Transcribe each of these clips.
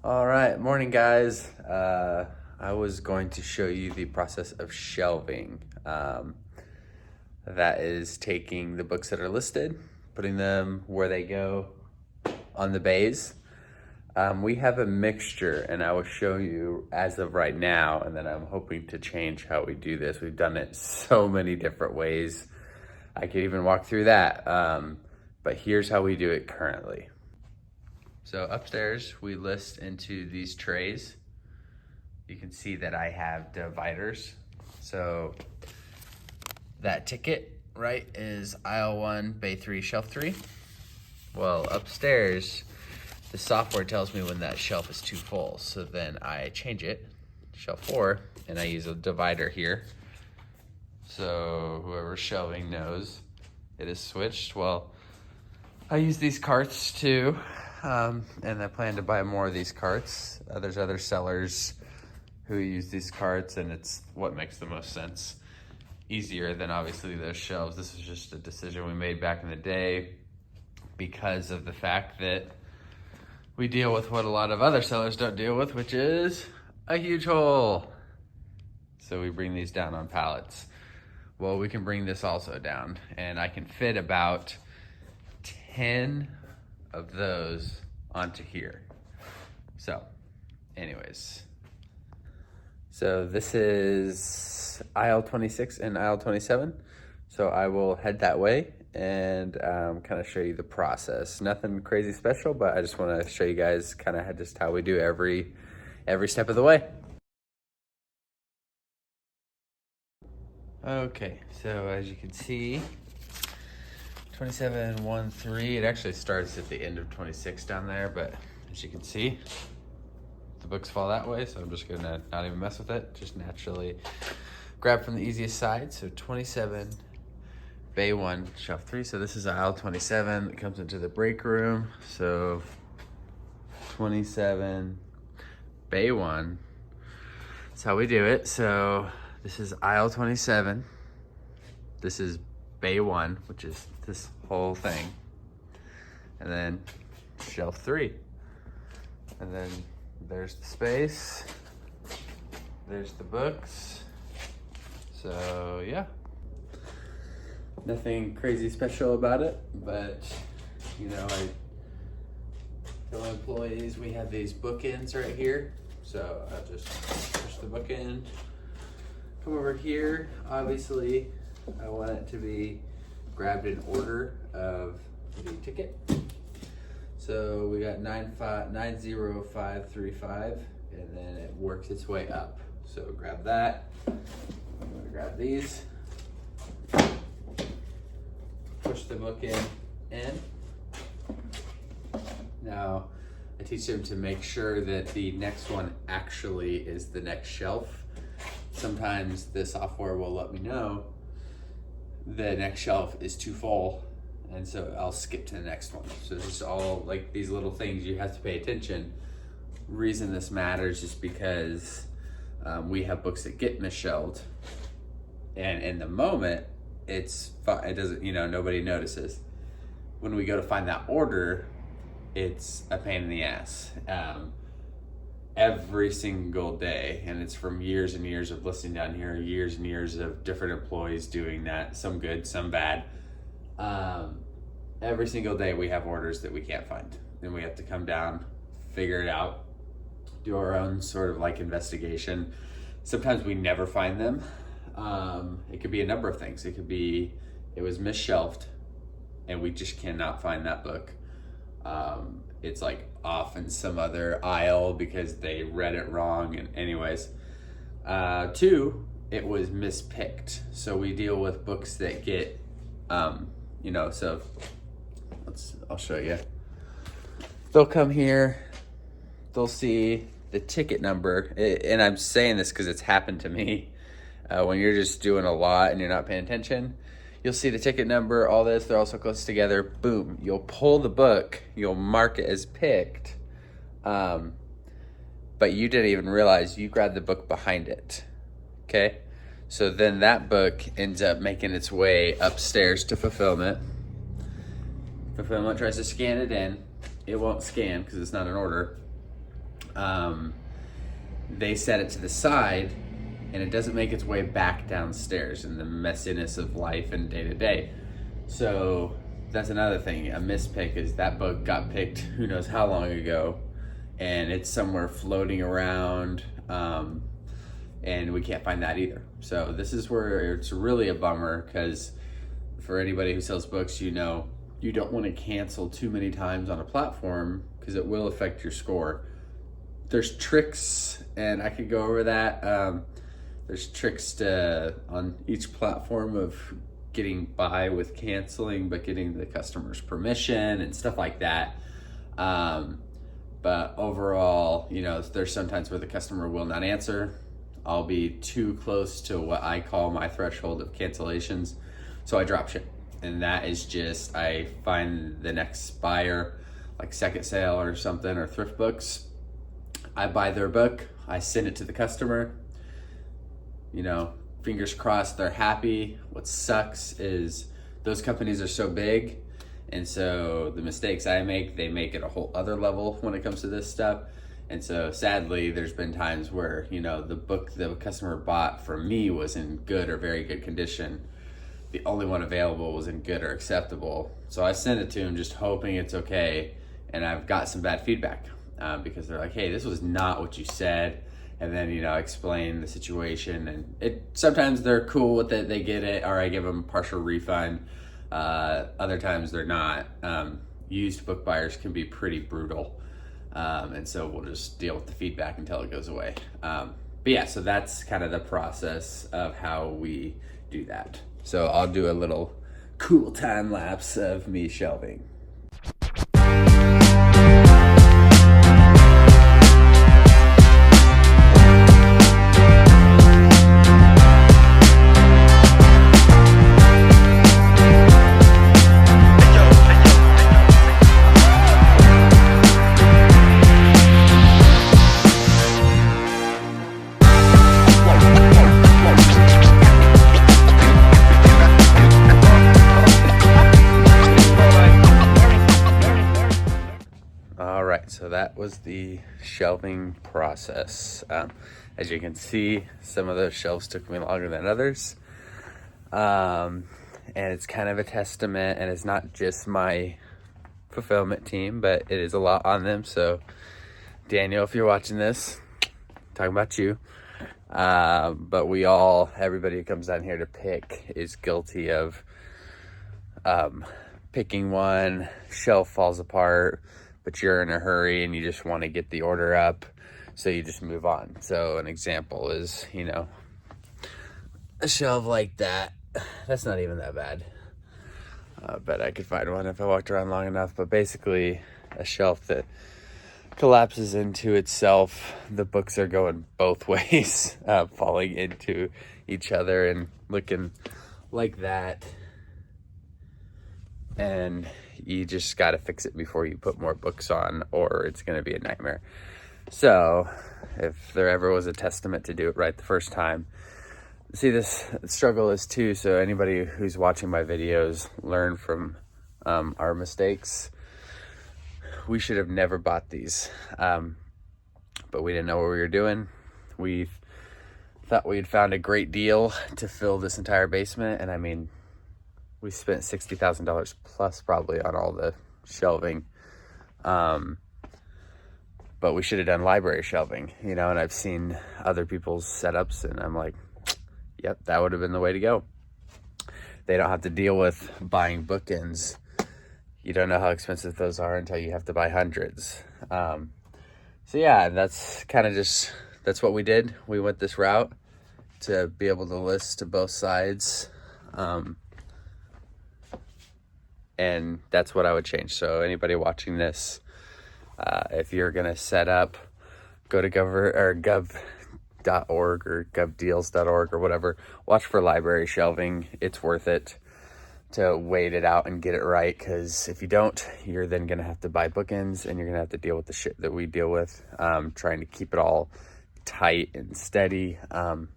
All right, morning guys. I was going to show you the process of shelving. That is taking the books that are listed, putting them where they go on the bays. We have a mixture, and I will show you as of right now, and then I'm hoping to change how we do this. We've done it so many different ways. I could even walk through that, but here's how we do it currently. So upstairs, we list into these trays. You can see that I have dividers. So that ticket, right, is aisle 1, bay 3, shelf 3. Well, upstairs, the software tells me when that shelf is too full. So then I change it, shelf 4, and I use a divider here. So whoever's shelving knows it is switched. Well, I use these carts too. And I plan to buy more of these carts. There's other sellers who use these carts, and it's what makes the most sense. Easier than obviously those shelves. This is just a decision we made back in the day because of the fact that we deal with what a lot of other sellers don't deal with, which is a huge hole. So we bring these down on pallets. Well, we can bring this also down, and I can fit about 10 of those onto here. So anyways, so this is aisle 26 and aisle 27. So I will head that way and kind of show you the process. Nothing crazy special, but I just want to show you guys kind of just how we do every step of the way. Okay, so as you can see, 2713, it actually starts at the end of 26 down there, but as you can see, the books fall that way, so I'm just gonna not even mess with it, just naturally grab from the easiest side. So 27, bay 1, shelf 3, so this is aisle 27, it comes into the break room, so 27, bay 1, that's how we do it. So this is aisle 27, this is bay 1, which is this whole thing, and then shelf 3, and then there's the space, there's the books. So yeah, nothing crazy special about it, but you know, I tell employees we have these bookends right here, so I just push the bookend, come over here. Obviously I want it to be grabbed in order of the ticket. So we got 90535, and then it works its way up. So grab that. I'm gonna grab these. Push the book in. Now I teach them to make sure that the next one actually is the next shelf. Sometimes the software will let me know the next shelf is too full, and so I'll skip to the next one. So it's just all like these little things you have to pay attention. Reason this matters is because we have books that get misshelved, and in the moment it doesn't, nobody notices. When we go to find that order, it's a pain in the ass. Every single day, and it's from years and years of listening down here, years and years of different employees doing that, some good, some bad. Every single day we have orders that we can't find, and we have to come down, figure it out, do our own sort of like investigation. Sometimes we never find them. It could be a number of things. It could be it was misshelved and we just cannot find that book. It's like off in some other aisle because they read it wrong. And anyways, 2, it was mispicked. So we deal with books that get, so I'll show you. They'll come here, they'll see the ticket number. And I'm saying this because it's happened to me. When you're just doing a lot and you're not paying attention, you'll see the ticket number, all this, they're all so close together, boom. You'll pull the book, you'll mark it as picked, but you didn't even realize you grabbed the book behind it, okay? So then that book ends up making its way upstairs to fulfillment. Fulfillment tries to scan it in. It won't scan because it's not an order. they set it to the side and it doesn't make its way back downstairs in the messiness of life and day to day. So that's another thing. A mispick is that book got picked who knows how long ago, and it's somewhere floating around, and we can't find that either. So this is where it's really a bummer, because for anybody who sells books, you know, you don't want to cancel too many times on a platform because it will affect your score. There's tricks, and I could go over that. There's tricks on each platform of getting by with canceling, but getting the customer's permission and stuff like that. But overall, you know, there's sometimes where the customer will not answer. I'll be too close to what I call my threshold of cancellations, so I drop ship. And that is just, I find the next buyer, like Second Sale or something, or Thrift Books. I buy their book, I send it to the customer, you know, fingers crossed they're happy. What sucks is those companies are so big, and so the mistakes I make, they make it a whole other level when it comes to this stuff. And so sadly, there's been times where, you know, the book the customer bought from me was in good or very good condition. The only one available was in good or acceptable. So I sent it to him just hoping it's okay, and I've got some bad feedback because they're like, hey, this was not what you said. And then, you know, explain the situation, and sometimes they're cool with it, they get it, or I give them partial refund. Other times they're not. Used book buyers can be pretty brutal, and so we'll just deal with the feedback until it goes away. But yeah, so that's kind of the process of how we do that. So I'll do a little cool time lapse of me shelving. So that was the shelving process. As you can see, some of those shelves took me longer than others. And it's kind of a testament, and it's not just my fulfillment team, but it is a lot on them. So Daniel, if you're watching this, talking about you. But everybody who comes down here to pick is guilty of picking one, shelf falls apart, but you're in a hurry and you just want to get the order up, so you just move on. So an example is, you know, a shelf like that. That's not even that bad. But I could find one if I walked around long enough. But basically, a shelf that collapses into itself. The books are going both ways, falling into each other and looking like that. And you just got to fix it before you put more books on, or it's going to be a nightmare. So if there ever was a testament to do it right the first time, see, this struggle is too. So anybody who's watching my videos, learn from our mistakes. We should have never bought these, but we didn't know what we were doing. We thought we had found a great deal to fill this entire basement, and I mean, we spent $60,000 plus probably on all the shelving. But we should have done library shelving, you know, and I've seen other people's setups and I'm like, yep, that would have been the way to go. They don't have to deal with buying bookends. You don't know how expensive those are until you have to buy hundreds. So yeah, that's kind of that's what we did. We went this route to be able to list to both sides. And that's what I would change. So anybody watching this, if you're gonna set up, go to gov.org or govdeals.org or whatever, watch for library shelving. It's worth it to wait it out and get it right, because if you don't, you're then gonna have to buy bookends and you're gonna have to deal with the shit that we deal with, trying to keep it all tight and steady. But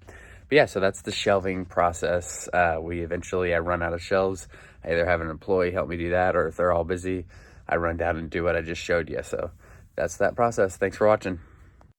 yeah, so that's the shelving process. I run out of shelves. I either have an employee help me do that, or if they're all busy, I run down and do what I just showed you. So that's that process. Thanks for watching.